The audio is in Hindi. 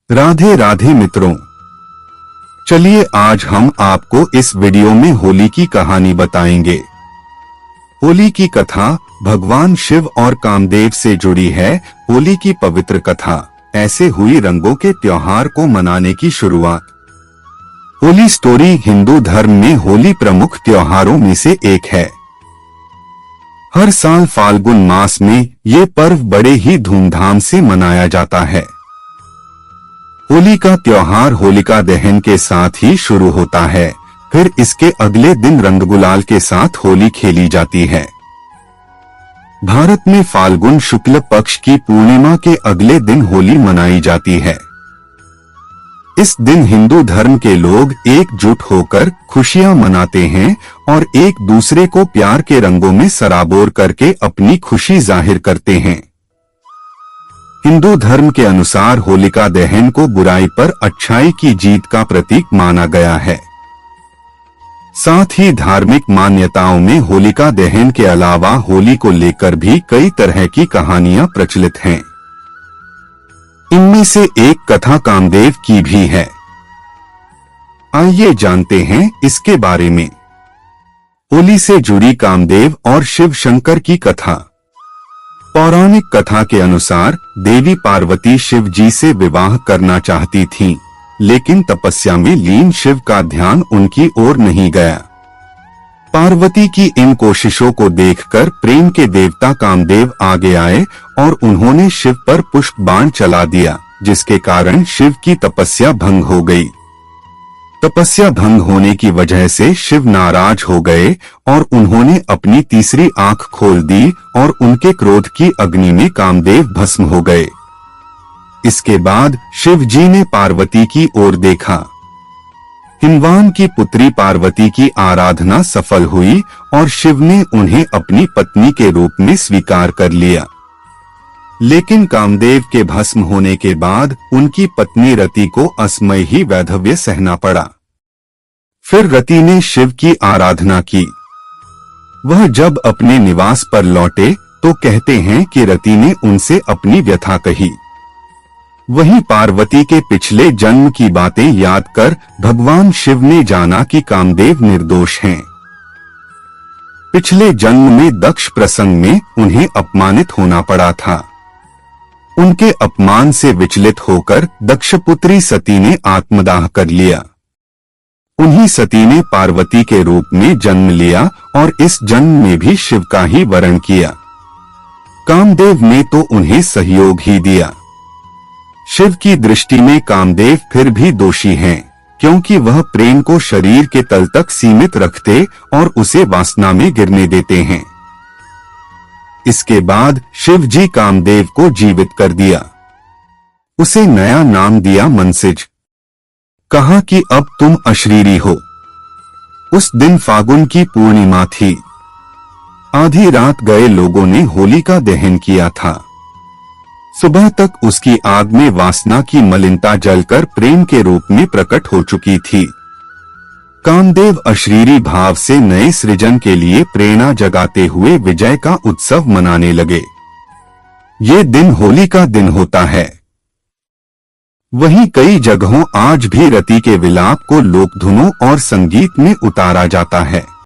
राधे राधे मित्रों, चलिए आज हम आपको इस वीडियो में होली की कहानी बताएंगे। होली की कथा भगवान शिव और कामदेव से जुड़ी है। होली की पवित्र कथा ऐसे हुई रंगों के त्योहार को मनाने की शुरुआत। होली स्टोरी हिंदू धर्म में होली प्रमुख त्योहारों में से एक है। हर साल फाल्गुन मास में ये पर्व बड़े ही धूमधाम से मनाया जाता है। होली का त्योहार होलिका दहन के साथ ही शुरू होता है, फिर इसके अगले दिन रंग गुलाल के साथ होली खेली जाती है। भारत में फाल्गुन शुक्ल पक्ष की पूर्णिमा के अगले दिन होली मनाई जाती है। इस दिन हिंदू धर्म के लोग एकजुट होकर खुशियां मनाते हैं और एक दूसरे को प्यार के रंगों में सराबोर करके अपनी खुशी जाहिर करते हैं। हिंदू धर्म के अनुसार होलिका दहन को बुराई पर अच्छाई की जीत का प्रतीक माना गया है। साथ ही धार्मिक मान्यताओं में होलिका दहन के अलावा होली को लेकर भी कई तरह की कहानियां प्रचलित हैं। इनमें से एक कथा कामदेव की भी है। आइए जानते हैं इसके बारे में। होली से जुड़ी कामदेव और शिव शंकर की कथा। पौराणिक कथा के अनुसार देवी पार्वती शिव जी से विवाह करना चाहती थीं, लेकिन तपस्या में लीन शिव का ध्यान उनकी ओर नहीं गया। पार्वती की इन कोशिशों को देखकर प्रेम के देवता कामदेव आगे आए और उन्होंने शिव पर पुष्प बाण चला दिया, जिसके कारण शिव की तपस्या भंग हो गई। तपस्या भंग होने की वजह से शिव नाराज हो गए और उन्होंने अपनी तीसरी आंख खोल दी और उनके क्रोध की अग्नि में कामदेव भस्म हो गए। इसके बाद शिव जी ने पार्वती की ओर देखा। हिमवान की पुत्री पार्वती की आराधना सफल हुई और शिव ने उन्हें अपनी पत्नी के रूप में स्वीकार कर लिया। लेकिन कामदेव के भस्म होने के बाद उनकी पत्नी रति को असमय ही वैधव्य सहना पड़ा। फिर रति ने शिव की आराधना की। वह जब अपने निवास पर लौटे तो कहते हैं कि रति ने उनसे अपनी व्यथा कही। वहीं पार्वती के पिछले जन्म की बातें याद कर भगवान शिव ने जाना कि कामदेव निर्दोष हैं। पिछले जन्म में दक्ष प्रसंग में उन्हें अपमानित होना पड़ा था। उनके अपमान से विचलित होकर दक्षपुत्री सती ने आत्मदाह कर लिया। उन्हीं सती ने पार्वती के रूप में जन्म लिया और इस जन्म में भी शिव का ही वरण किया। कामदेव ने तो उन्हें सहयोग ही दिया। शिव की दृष्टि में कामदेव फिर भी दोषी हैं, क्योंकि वह प्रेम को शरीर के तल तक सीमित रखते और उसे वासना में गिरने देते हैं। इसके बाद शिव जी कामदेव को जीवित कर दिया। उसे नया नाम दिया मनसिज। कहा कि अब तुम अशरीरी हो। उस दिन फागुन की पूर्णिमा थी। आधी रात गए लोगों ने होली का दहन किया था। सुबह तक उसकी आग में वासना की मलिनता जलकर प्रेम के रूप में प्रकट हो चुकी थी। कामदेव अशरीरी भाव से नए सृजन के लिए प्रेरणा जगाते हुए विजय का उत्सव मनाने लगे। ये दिन होली का दिन होता है। वहीं कई जगहों आज भी रति के विलाप को लोकधुनों और संगीत में उतारा जाता है।